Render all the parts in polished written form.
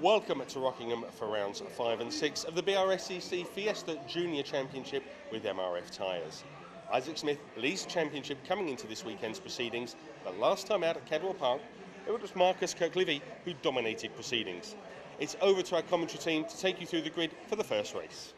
Welcome to Rockingham for rounds 5 and 6 of the BRSCC Fiesta Junior Championship with MRF Tyres. Isaac Smith leads the championship coming into this weekend's proceedings, but last time out at Cadwell Park, it was Marcus Kirklevi who dominated proceedings. It's over to our commentary team to take you through the grid for the first race.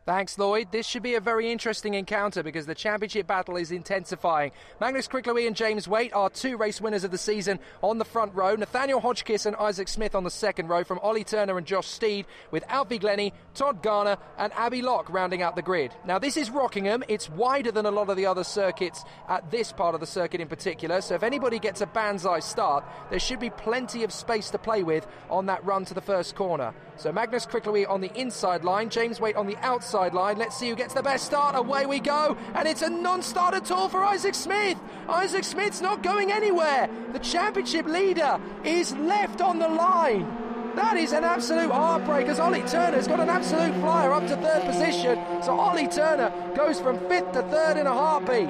Thanks, Lloyd. This should be a very interesting encounter because the championship battle is intensifying. Magnus Kirklevi and James Waite are two race winners of the season on the front row. Nathaniel Hodgkiss and Isaac Smith on the second row from Ollie Turner and Josh Steed, with Alfie Glennie, Todd Garner and Abby Locke rounding out the grid. Now, this is Rockingham. It's wider than a lot of the other circuits at this part of the circuit in particular. So if anybody gets a banzai start, there should be plenty of space to play with on that run to the first corner. So Magnus Kirklevi on the inside line, James Waite on the outside line. Let's see who gets the best start. Away we go, and it's a non-start at all for Isaac Smith. Isaac Smith's not going anywhere. The championship leader is left on the line. That is an absolute heartbreak, as Ollie Turner's got an absolute flyer up to third position. So Ollie Turner goes from fifth to third in a heartbeat.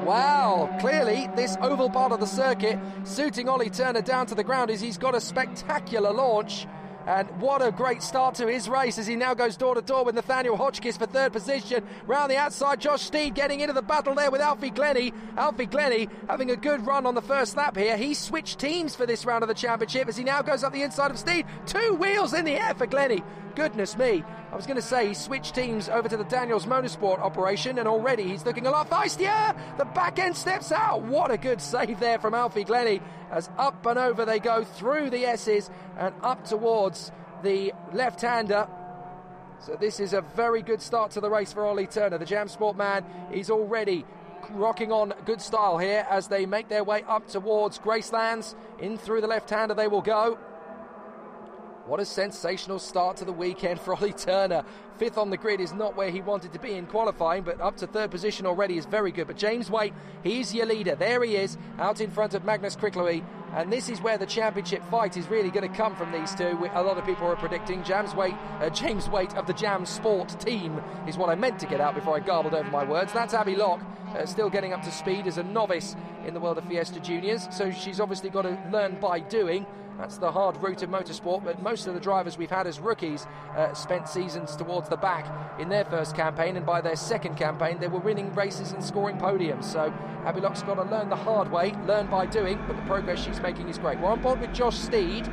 Wow, clearly this oval part of the circuit suiting Ollie Turner down to the ground, as he's got a spectacular launch. And what a great start to his race as he now goes door to door with Nathaniel Hodgkiss for third position. Round the outside, Josh Steed getting into the battle there with Alfie Glennie. Alfie Glennie having a good run on the first lap here. He switched teams for this round of the championship as he now goes up the inside of Steed. 2 wheels in the air for Glennie. Goodness me. I was going to say he switched teams over to the Daniels Motorsport operation, and already he's looking a lot feistier. The back end steps out. What a good save there from Alfie Glennie, as up and over they go through the S's and up towards the left-hander. So this is a very good start to the race for Ollie Turner. The Jam Sport man is already rocking on good style here as they make their way up towards Gracelands. In through the left-hander they will go. What a sensational start to the weekend for Ollie Turner. Fifth on the grid is not where he wanted to be in qualifying, but up to third position already is very good. But James Waite, he's your leader. There he is, out in front of Magnus Kirklevi. And this is where the championship fight is really going to come from these two. A lot of people are predicting James Waite of the Jam Sport team is what I meant to get out before I garbled over my words. That's Abby Locke, still getting up to speed as a novice in the world of Fiesta Juniors. So she's obviously got to learn by doing. That's the hard route of motorsport, but most of the drivers we've had as rookies spent seasons towards the back in their first campaign, and by their second campaign they were winning races and scoring podiums. So Abby Locke's got to learn the hard way, learn by doing, but the progress she's making is great. We're on board with Josh Steed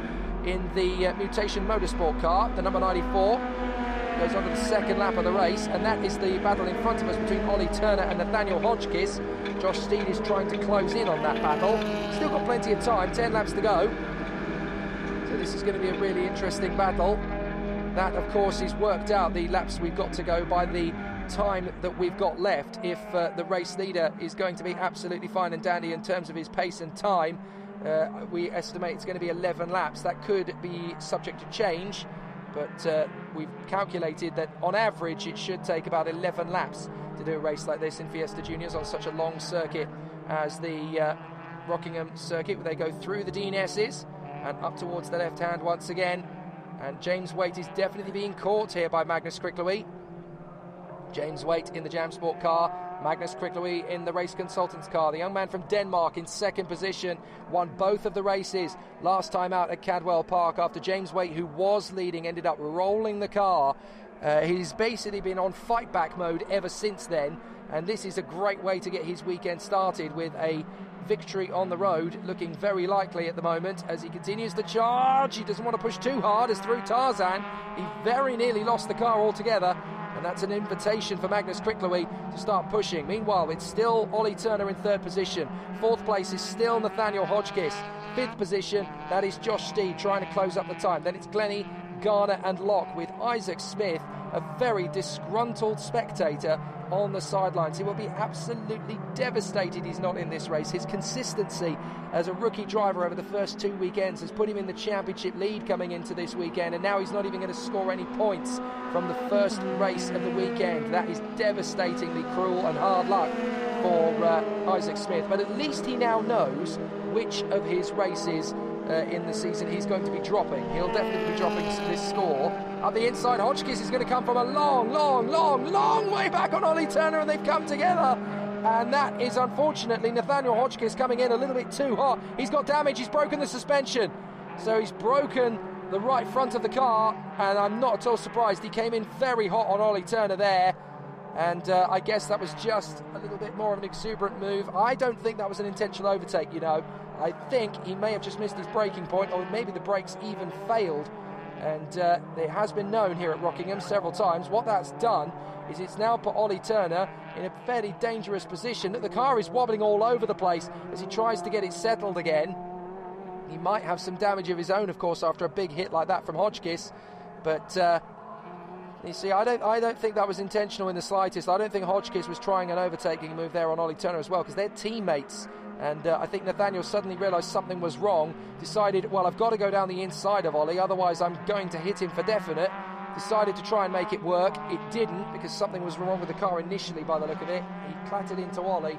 in the Mutation Motorsport car, the number 94. Goes on to the second lap of the race, and that is the battle in front of us between Ollie Turner and Nathaniel Hodgkiss. Josh Steed is trying to close in on that battle. Still got plenty of time, 10 laps to go. So this is going to be a really interesting battle. That, of course, is worked out, the laps we've got to go, by the time that we've got left. If the race leader is going to be absolutely fine and dandy in terms of his pace and time, we estimate it's going to be 11 laps. That could be subject to change, but we've calculated that on average it should take about 11 laps to do a race like this in Fiesta Juniors on such a long circuit as the Rockingham circuit, where they go through the Dean S's and up towards the left hand once again. And James Waite is definitely being caught here by Magnus Kirklevi. James Waite in the Jam Sport car, Magnus Kirklevi in the Race Consultants car. The young man from Denmark in second position, won both of the races last time out at Cadwell Park after James Waite, who was leading, ended up rolling the car. He's basically been on fight back mode ever since then, and this is a great way to get his weekend started, with a victory on the road looking very likely at the moment as he continues to charge. He doesn't want to push too hard, as through Tarzan he very nearly lost the car altogether, and that's an invitation for Magnus Kirklevi to start pushing. Meanwhile, it's still Ollie Turner in third position. Fourth place is still Nathaniel Hodgkiss. Fifth position, that is Josh Steed trying to close up the time. Then it's Glennie, Garner and Locke, with Isaac Smith, a very disgruntled spectator, on the sidelines. He will be absolutely devastated he's not in this race. His consistency as a rookie driver over the first 2 weekends has put him in the championship lead coming into this weekend, and now he's not even going to score any points from the first race of the weekend. That is devastatingly cruel and hard luck for Isaac Smith, but at least he now knows which of his races in the season he's going to be dropping. He'll definitely be dropping this score. Up the inside, Hodgkiss is going to come from a long way back on Ollie Turner, and they've come together. And that is unfortunately Nathaniel Hodgkiss coming in a little bit too hot. He's got damage, he's broken the suspension. So he's broken the right front of the car, and I'm not at all surprised. He came in very hot on Ollie Turner there, and I guess that was just a little bit more of an exuberant move. I don't think that was an intentional overtake, you know. I think he may have just missed his braking point, or maybe the brakes even failed. And it has been known here at Rockingham several times. What that's done is it's now put Ollie Turner in a fairly dangerous position. The car is wobbling all over the place as he tries to get it settled again. He might have some damage of his own, of course, after a big hit like that from Hotchkiss. But you see, I don't think that was intentional in the slightest. I don't think Hotchkiss was trying an overtaking move there on Ollie Turner as well, because they're teammates. And I think Nathaniel suddenly realised something was wrong, decided, well, I've got to go down the inside of Ollie, otherwise I'm going to hit him for definite. Decided to try and make it work. It didn't, because something was wrong with the car initially by the look of it. He clattered into Ollie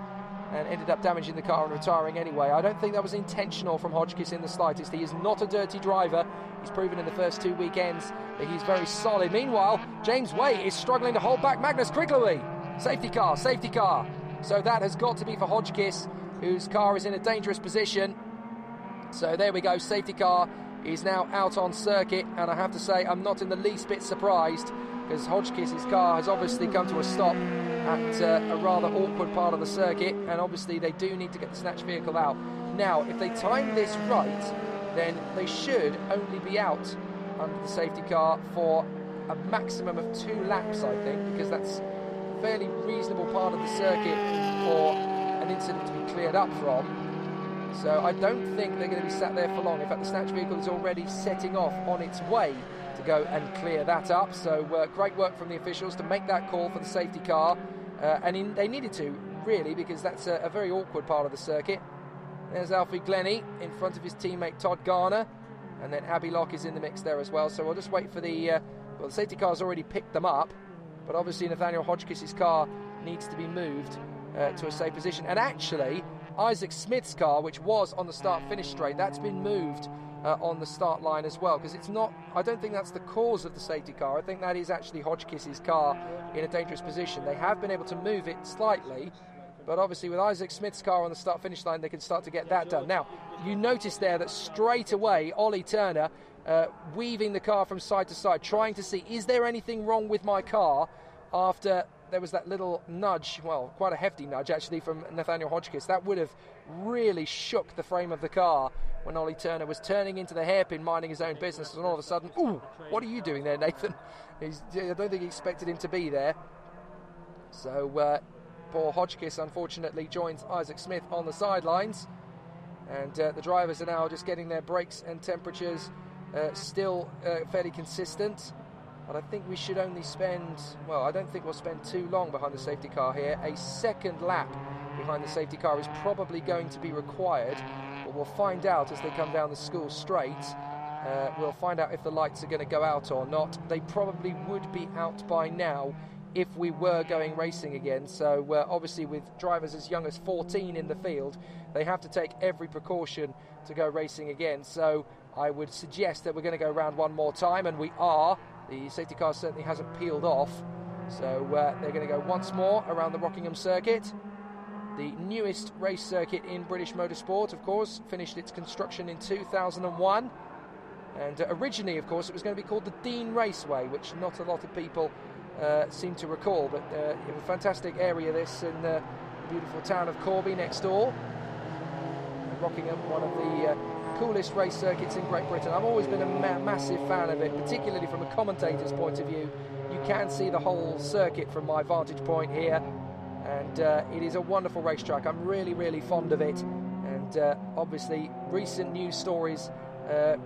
and ended up damaging the car and retiring anyway. I don't think that was intentional from Hotchkiss in the slightest. He is not a dirty driver. He's proven in the first 2 weekends that he's very solid. Meanwhile, James Waite is struggling to hold back Magnus Kricklewey. Safety car, safety car. So that has got to be for Hotchkiss, whose car is in a dangerous position. So there we go, safety car is now out on circuit, and I have to say I'm not in the least bit surprised, because Hotchkiss's car has obviously come to a stop at a rather awkward part of the circuit, and obviously they do need to get the snatch vehicle out. Now, if they time this right, then they should only be out under the safety car for a maximum of 2 laps, I think, because that's a fairly reasonable part of the circuit for an incident to be cleared up from. So I don't think they're going to be sat there for long. In fact, the snatch vehicle is already setting off on its way to go and clear that up. So great work from the officials to make that call for the safety car. They needed to, really, because that's a very awkward part of the circuit. There's Alfie Glennie in front of his teammate Todd Garner. And then Abbey Locke is in the mix there as well. So we'll just wait for the safety car's already picked them up. But obviously Nathaniel Hotchkiss's car needs to be moved to a safe position. And actually, Isaac Smith's car, which was on the start-finish straight, that's been moved on the start line as well, because it's not, I don't think that's the cause of the safety car. I think that is actually Hotchkiss's car in a dangerous position. They have been able to move it slightly, but obviously with Isaac Smith's car on the start-finish line, they can start to get that done. Now, you notice there that straight away, Ollie Turner weaving the car from side to side, trying to see, is there anything wrong with my car, after there was that little nudge, well, quite a hefty nudge actually from Nathaniel Hotchkiss. That would have really shook the frame of the car when Ollie Turner was turning into the hairpin, minding his own business, and all of a sudden, ooh, what are you doing there, Nathan? I don't think he expected him to be there. So poor Hotchkiss unfortunately joins Isaac Smith on the sidelines, and the drivers are now just getting their brakes and temperatures still fairly consistent. But I think we should only spend, well, I don't think we'll spend too long behind the safety car here. A second lap behind the safety car is probably going to be required, but we'll find out as they come down the school straight. We'll find out if the lights are going to go out or not. They probably would be out by now if we were going racing again. So obviously with drivers as young as 14 in the field, they have to take every precaution to go racing again. So I would suggest that we're going to go around one more time, and we are. The safety car certainly hasn't peeled off, so they're going to go once more around the Rockingham circuit. The newest race circuit in British motorsport, of course, finished its construction in 2001. And originally, of course, it was going to be called the Dean Raceway, which not a lot of people seem to recall. But it was a fantastic area, this, in the beautiful town of Corby next door. And Rockingham, one of the coolest race circuits in Great Britain. I've always been a massive fan of it, particularly from a commentator's point of view. You can see the whole circuit from my vantage point here, and it is a wonderful racetrack. I'm really, really fond of it, and obviously recent news stories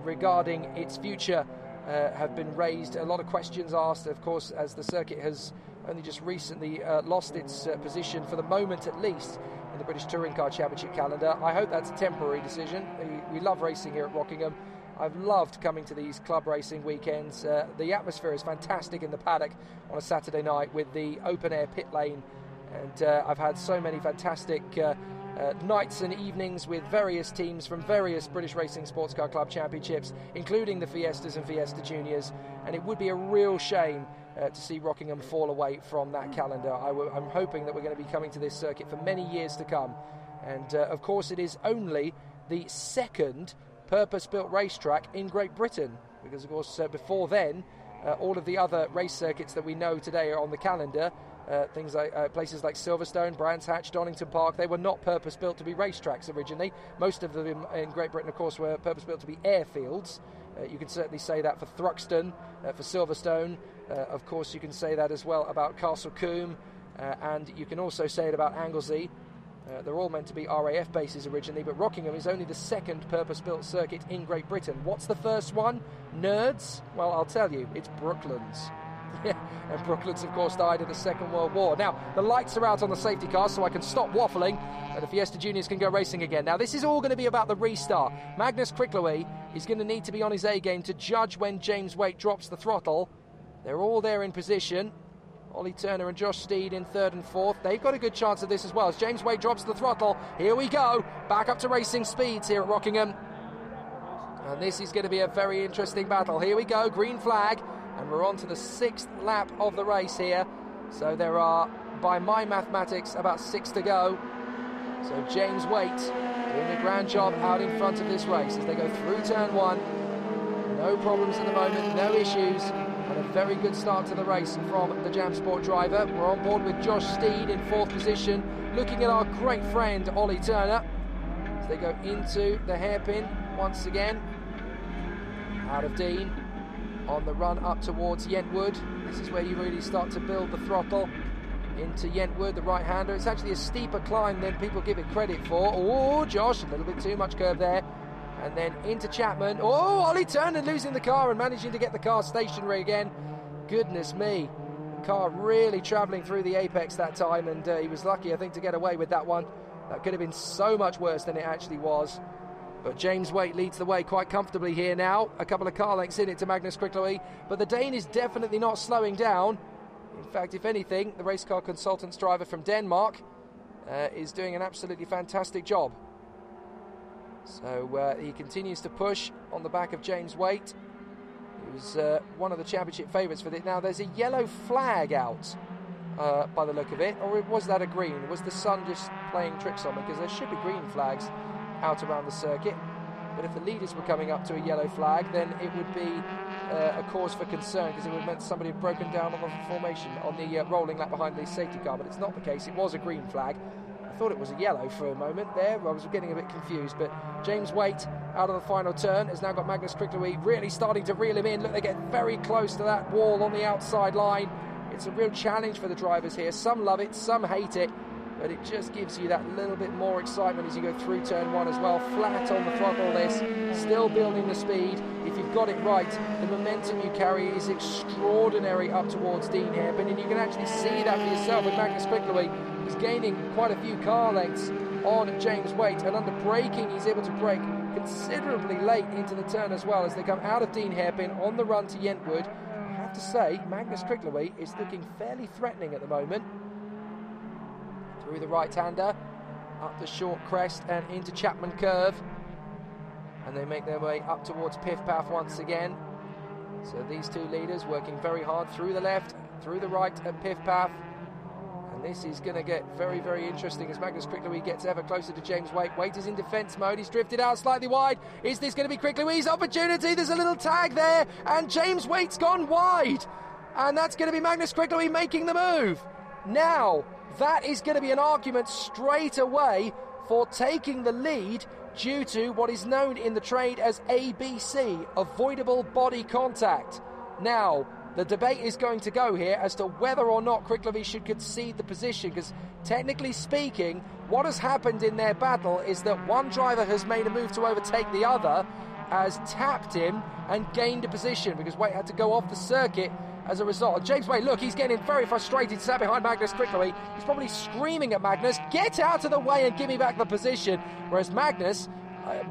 regarding its future have been raised. A lot of questions asked, of course, as the circuit has only just recently lost its position, for the moment at least, in the British Touring Car Championship calendar. I hope that's a temporary decision. We love racing here at Rockingham. I've loved coming to these club racing weekends. The atmosphere is fantastic in the paddock on a Saturday night with the open-air pit lane. And I've had so many fantastic nights and evenings with various teams from various British Racing Sports Car Club Championships, including the Fiestas and Fiesta Juniors. And it would be a real shame to see Rockingham fall away from that calendar. I'm hoping that we're going to be coming to this circuit for many years to come. And of course it is only the second purpose-built racetrack in Great Britain, because of course before then all of the other race circuits that we know today are on the calendar. Things like places like Silverstone, Brands Hatch, Donington Park, they were not purpose-built to be racetracks originally. Most of them in Great Britain, of course, were purpose-built to be airfields. You can certainly say that for Thruxton, for Silverstone. Of course, you can say that as well about Castle Combe, and you can also say it about Anglesey. They're all meant to be RAF bases originally, but Rockingham is only the second purpose-built circuit in Great Britain. What's the first one? Nerds? Well, I'll tell you, it's Brooklands. Yeah, and Brooklands, of course, died in the Second World War. Now, the lights are out on the safety car, so I can stop waffling, and the Fiesta Juniors can go racing again. Now, this is all going to be about the restart. Magnus Kricklewey is going to need to be on his A-game to judge when James Waite drops the throttle. They're all there in position. Ollie Turner and Josh Steed in third and fourth. They've got a good chance of this as well. As James Waite drops the throttle, here we go. Back up to racing speeds here at Rockingham. And this is going to be a very interesting battle. Here we go, green flag. And we're on to the 6th lap of the race here. So there are, by my mathematics, about 6 to go. So James Waite doing a grand job out in front of this race as they go through turn 1. No problems at the moment, no issues. And a very good start to the race from the Jam Sport driver. We're on board with Josh Steed in 4th position, looking at our great friend Ollie Turner as they go into the hairpin once again. Out of Dean, on the run up towards Yentwood. This is where you really start to build the throttle into Yentwood, the right-hander. It's actually a steeper climb than people give it credit for. Oh, Josh, a little bit too much curve there. And then into Chapman. Oh, Ollie Turner losing the car and managing to get the car stationary again. Goodness me. The car really travelling through the apex that time, and he was lucky, I think, to get away with that one. That could have been so much worse than it actually was. But James Waite leads the way quite comfortably here now. A couple of car lengths in it to Magnus Kricklewey. But the Dane is definitely not slowing down. In fact, if anything, the race car consultant's driver from Denmark is doing an absolutely fantastic job. So he continues to push on the back of James Waite, who's one of the championship favourites for this. Now, there's a yellow flag out by the look of it. Or was that a green? Was the sun just playing tricks on me? Because there should be green flags out around the circuit, but if the leaders were coming up to a yellow flag, then it would be a cause for concern, because it would have meant somebody had broken down on the formation on the rolling lap behind the safety car. But it's not the case. It was a green flag. I thought it was a yellow for a moment there. I was getting a bit confused, but James Waite out of the final turn has now got Magnus Kricklewey really starting to reel him in. Look, they get very close to that wall on the outside line. It's a real challenge for the drivers here. Some love it, some hate it, but it just gives you that little bit more excitement as you go through turn 1 as well. Flat on the throttle this, still building the speed. If you've got it right, the momentum you carry is extraordinary up towards Dean Hairpin, and you can actually see that for yourself with Magnus Kricklewey. He's gaining quite a few car lengths on James Waite, and under braking he's able to brake considerably late into the turn as well as they come out of Dean Hairpin on the run to Yentwood. I have to say, Magnus Kricklewey is looking fairly threatening at the moment. Through the right-hander, up the short crest and into Chapman Curve. And they make their way up towards Piff Paff once again. So these two leaders working very hard through the left, through the right at Piff Paff. And this is going to get very, very interesting as Magnus Kricklewey gets ever closer to James Waite. Waite is in defence mode. He's drifted out slightly wide. Is this going to be Kricklewey's opportunity? There's a little tag there, and James Waite's gone wide. And that's going to be Magnus Kricklewey making the move. Now, that is going to be an argument straight away for taking the lead due to what is known in the trade as ABC, avoidable body contact. Now, the debate is going to go here as to whether or not Kricklewey should concede the position, because technically speaking, what has happened in their battle is that one driver has made a move to overtake the other, has tapped him and gained a position, because Waite had to go off the circuit as a result. And James Waite, look, he's getting very frustrated, sat behind Magnus Kricklewey. He's probably screaming at Magnus, get out of the way and give me back the position. Whereas Magnus,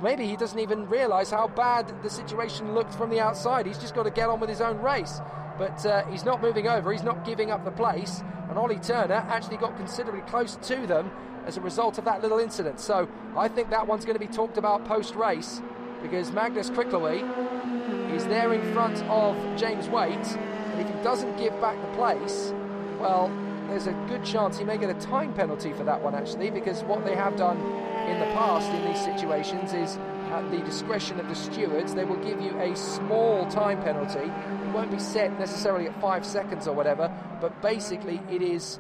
maybe he doesn't even realise how bad the situation looked from the outside. He's just got to get on with his own race. But he's not moving over, he's not giving up the place. And Ollie Turner actually got considerably close to them as a result of that little incident. So I think that one's going to be talked about post-race, because Magnus Kricklewey is there in front of James Waite. And if he doesn't give back the place, well, there's a good chance he may get a time penalty for that one, actually, because what they have done in the past in these situations is at the discretion of the stewards. They will give you a small time penalty. It won't be set necessarily at 5 seconds or whatever, but basically it is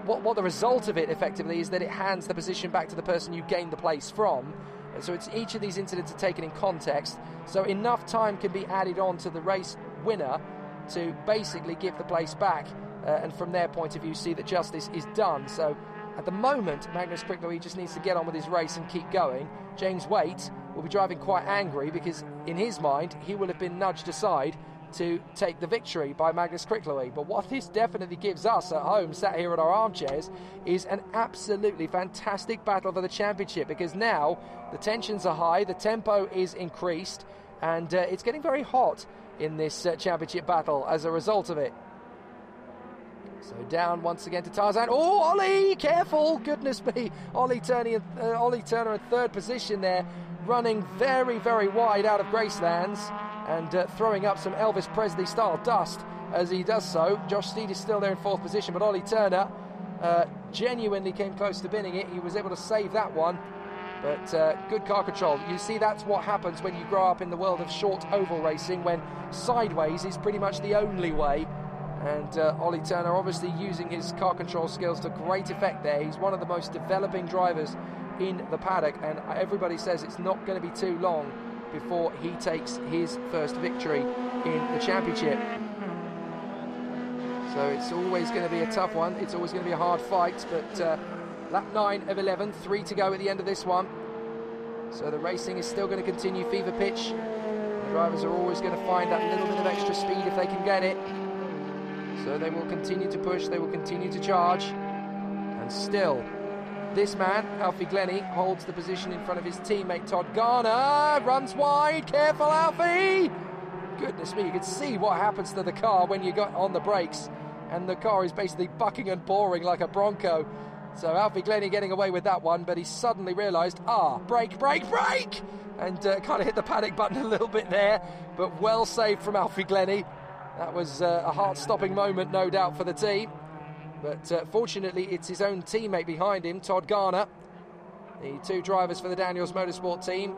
what the result of it effectively is that it hands the position back to the person you gained the place from. So it's each of these incidents are taken in context, so enough time can be added on to the race winner to basically give the place back, and from their point of view see that justice is done. So at the moment, Magnus Cricklewy just needs to get on with his race and keep going. James Waite will be driving quite angry because in his mind he will have been nudged aside to take the victory by Magnus Cricklewy. But what this definitely gives us at home, sat here in our armchairs, is an absolutely fantastic battle for the championship, because now the tensions are high, the tempo is increased, and it's getting very hot in this championship battle as a result of it. So down once again to Tarzan. Oh, Ollie, careful! Goodness me, Ollie Turner in third position there, running very, very wide out of Gracelands and throwing up some Elvis Presley-style dust as he does so. Josh Steed is still there in fourth position, but Ollie Turner genuinely came close to binning it. He was able to save that one, but good car control. You see, that's what happens when you grow up in the world of short oval racing, when sideways is pretty much the only way. And Ollie Turner obviously using his car control skills to great effect there. He's one of the most developing drivers in the paddock, and everybody says it's not going to be too long before he takes his first victory in the championship. So it's always going to be a tough one. It's always going to be a hard fight, but lap 9 of 11, 3 to go at the end of this one. So the racing is still going to continue, fever pitch. The drivers are always going to find that little bit of extra speed if they can get it. So they will continue to push, they will continue to charge. And still, this man, Alfie Glennie, holds the position in front of his teammate Todd Garner. Runs wide, careful Alfie! Goodness me, you can see what happens to the car when you got on the brakes, and the car is basically bucking and boring like a Bronco. So Alfie Glennie getting away with that one, but he suddenly realised, brake, brake, brake! And kind of hit the panic button a little bit there, but well saved from Alfie Glennie. That was a heart-stopping moment, no doubt, for the team. But fortunately, it's his own teammate behind him, Todd Garner. The two drivers for the Daniels Motorsport team.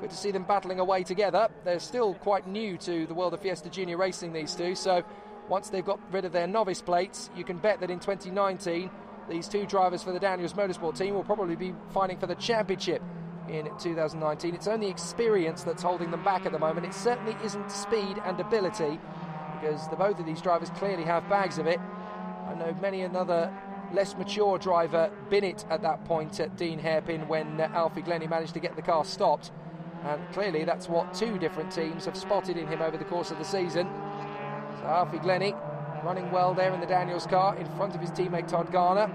Good to see them battling away together. They're still quite new to the world of Fiesta Junior Racing, these two. So once they've got rid of their novice plates, you can bet that in 2019, these two drivers for the Daniels Motorsport team will probably be fighting for the championship in 2019. It's only experience that's holding them back at the moment. It certainly isn't speed and ability, because both of these drivers clearly have bags of it. I know many another less mature driver bin it at that point at Dean Hairpin when Alfie Glennie managed to get the car stopped, and clearly that's what two different teams have spotted in him over the course of the season. So Alfie Glennie running well there in the Daniels car in front of his teammate Todd Garner.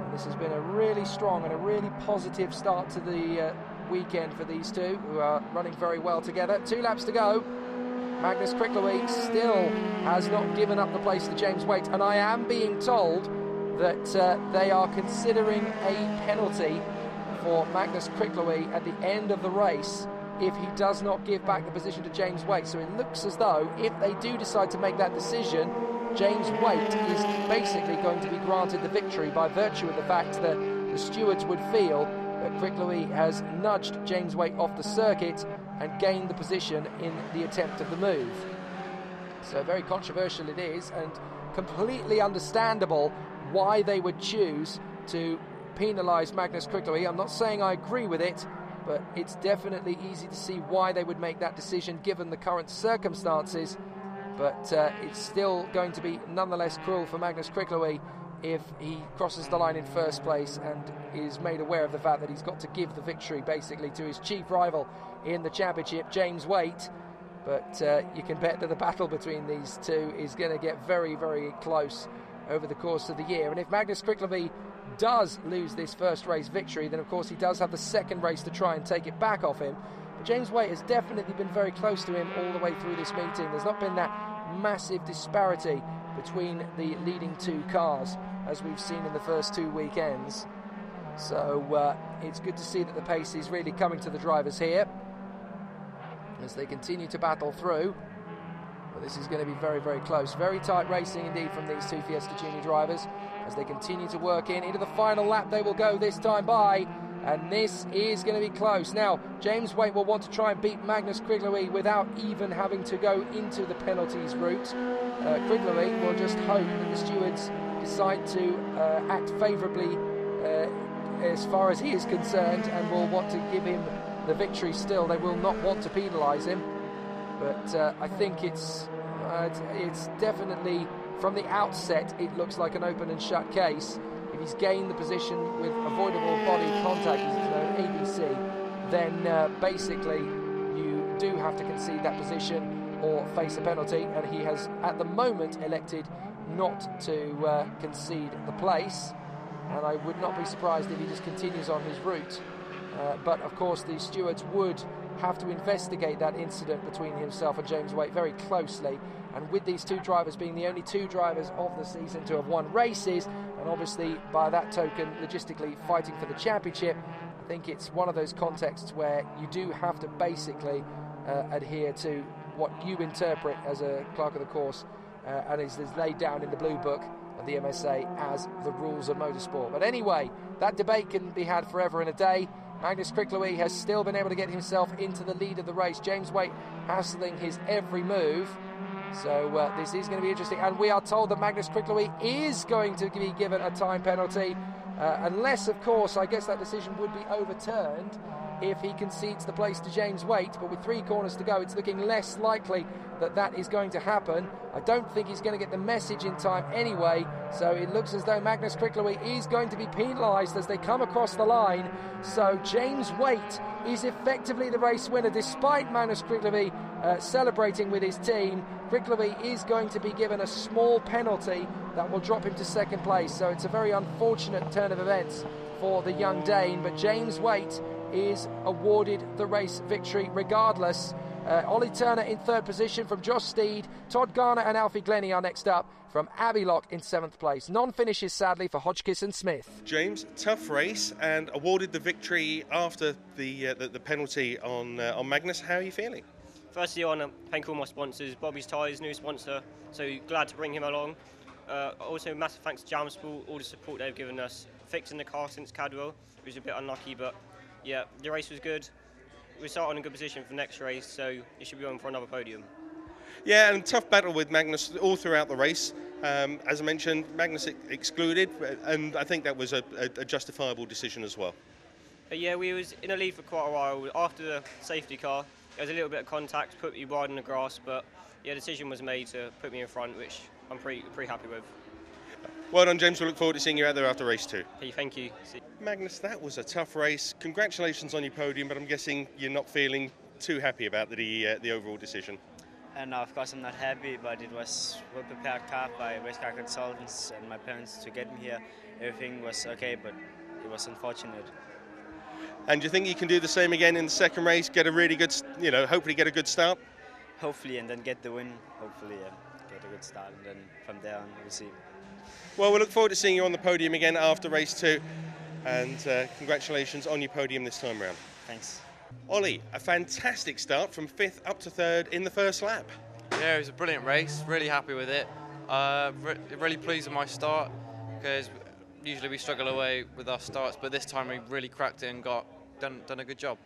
And this has been a really strong and a really positive start to the weekend for these two, who are running very well together. 2 laps to go. Magnus Cricklewy still has not given up the place to James Waite, and I am being told that they are considering a penalty for Magnus Cricklewy at the end of the race if he does not give back the position to James Waite. So it looks as though if they do decide to make that decision, James Waite is basically going to be granted the victory by virtue of the fact that the stewards would feel that Cricklewy has nudged James Waite off the circuit and gained the position in the attempt of the move. So very controversial it is, and completely understandable why they would choose to penalise Magnus Cricklewy. I'm not saying I agree with it, but it's definitely easy to see why they would make that decision given the current circumstances. But it's still going to be nonetheless cruel for Magnus Cricklewy if he crosses the line in first place and is made aware of the fact that he's got to give the victory basically to his chief rival in the championship, James Waite. But you can bet that the battle between these two is going to get very, very close over the course of the year. And if Magnus Cricklewy does lose this first race victory, then of course he does have the second race to try and take it back off him. But James Waite has definitely been very close to him all the way through this meeting. There's not been that massive disparity between the leading two cars as we've seen in the first 2 weekends. So it's good to see that the pace is really coming to the drivers here as they continue to battle through. But this is going to be very, very close. Very tight racing indeed from these two Fiesta Junior drivers as they continue to work into the final lap. They will go this time by and this is going to be close. Now, James Waite will want to try and beat Magnus Kriglewy without even having to go into the penalties route. Kriglewy will just hope that the stewards decide to act favourably as far as he is concerned, and will want to give him the victory still. They will not want to penalise him, but I think it's definitely, from the outset, it looks like an open and shut case. If he's gained the position with avoidable body contact, as it's known, ABC, then basically you do have to concede that position or face a penalty, and he has at the moment elected not to concede the place, and I would not be surprised if he just continues on his route. But of course the stewards would have to investigate that incident between himself and James Waite very closely, and with these two drivers being the only two drivers of the season to have won races, and obviously by that token logistically fighting for the championship, I think it's one of those contexts where you do have to basically adhere to what you interpret as a clerk of the course and is laid down in the blue book of the MSA as the rules of motorsport. But anyway, that debate can be had forever and a day. Magnus Kriglewy has still been able to get himself into the lead of the race. James Waite hassling his every move. So this is going to be interesting. And we are told that Magnus Kriglewy is going to be given a time penalty. Unless, of course, I guess that decision would be overturned if he concedes the place to James Waite. But with 3 corners to go, it's looking less likely that that is going to happen. I don't think he's going to get the message in time anyway, so it looks as though Magnus Kriglewy is going to be penalised as they come across the line. So James Waite is effectively the race winner, despite Magnus Kriglewy celebrating with his team. Kriglewy is going to be given a small penalty that will drop him to second place, so it's a very unfortunate turn of events for the young Dane, but James Waite is awarded the race victory regardless. Ollie Turner in 3rd position from Josh Steed. Todd Garner and Alfie Glennie are next up from Abbey Lock in 7th place. Non-finishes, sadly, for Hodgkiss and Smith. James, tough race, and awarded the victory after the penalty on Magnus. How are you feeling? Firstly, I want to thank all my sponsors. Bobby's Tyres, new sponsor, so glad to bring him along. Also, massive thanks to Jam Sport, all the support they've given us. Fixing the car since Cadwell, it was a bit unlucky, but yeah, the race was good. We start in a good position for the next race, so it should be on for another podium. Yeah, and tough battle with Magnus all throughout the race. As I mentioned, Magnus excluded, and I think that was a justifiable decision as well. But yeah, we was in a lead for quite a while. After the safety car, there was a little bit of contact, put me wide on the grass, but yeah, the decision was made to put me in front, which I'm pretty happy with. Well done, James. We look forward to seeing you out there after race 2. Hey, thank you. Magnus, that was a tough race. Congratulations on your podium, but I'm guessing you're not feeling too happy about the overall decision. And of course I'm not happy, but it was a well-prepared car by race car consultants and my parents to get me here. Everything was okay, but it was unfortunate. And do you think you can do the same again in the second race, get a really good, hopefully get a good start? Hopefully, and then get the win. Hopefully, yeah, get a good start, and then from there on we'll see. Well, we look forward to seeing you on the podium again after race 2, and congratulations on your podium this time round. Thanks. Ollie, a fantastic start from 5th up to 3rd in the first lap. Yeah, it was a brilliant race, really happy with it. Really pleased with my start, because usually we struggle away with our starts, but this time we really cracked it and done a good job.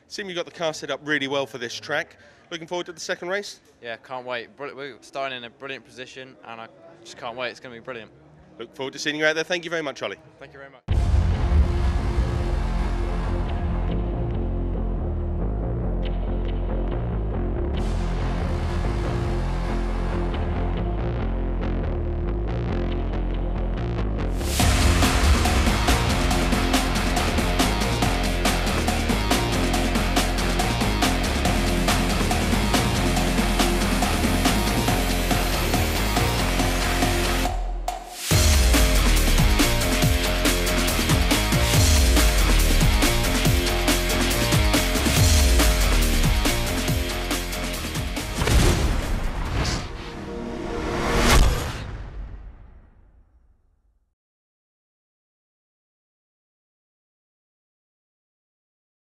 Seems you got the car set up really well for this track. Looking forward to the second race? Yeah, can't wait. We're starting in a brilliant position, and I just can't wait. It's going to be brilliant. Look forward to seeing you out there. Thank you very much, Ollie. Thank you very much.